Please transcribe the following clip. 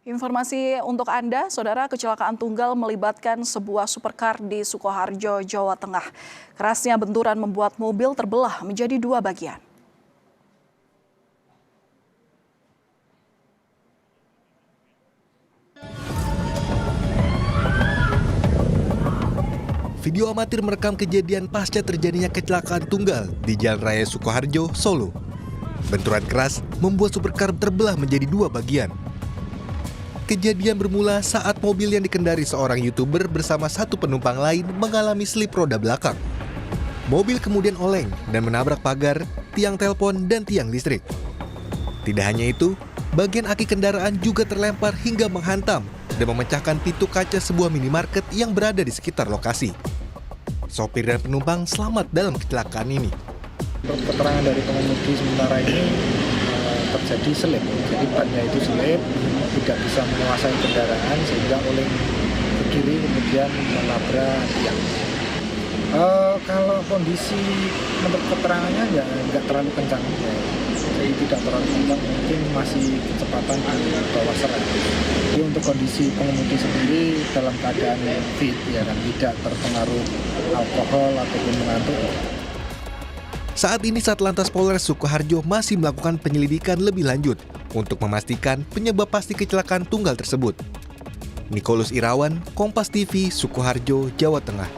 Informasi untuk Anda, Saudara, kecelakaan tunggal melibatkan sebuah supercar di Sukoharjo, Jawa Tengah. Kerasnya benturan membuat mobil terbelah menjadi dua bagian. Video amatir merekam kejadian pasca terjadinya kecelakaan tunggal di Jalan Raya Sukoharjo, Solo. Benturan keras membuat supercar terbelah menjadi dua bagian. Kejadian bermula saat mobil yang dikendari seorang YouTuber bersama satu penumpang lain mengalami slip roda belakang. Mobil kemudian oleng dan menabrak pagar, tiang telepon, dan tiang listrik. Tidak hanya itu, bagian aki kendaraan juga terlempar hingga menghantam dan memecahkan pintu kaca sebuah minimarket yang berada di sekitar lokasi. Sopir dan penumpang selamat dalam kecelakaan ini. Menurut keterangan dari pengemudi sementara ini terjadi selip, jadi bannya itu selip, tidak bisa menguasai kendaraan sehingga oleng ke kiri kemudian menabrak tiang. Kalau kondisi menurut keterangannya nggak terlalu kencang, jadi tidak terlalu kencang, mungkin masih kecepatan di bawah 100. Jadi untuk kondisi pengemudi sendiri dalam keadaan fit, ya kan, tidak terpengaruh alkohol ataupun mengantuk. Saat ini Satlantas Polres Sukoharjo masih melakukan penyelidikan lebih lanjut untuk memastikan penyebab pasti kecelakaan tunggal tersebut. Nikolus Irawan, Kompas TV, Sukoharjo, Jawa Tengah.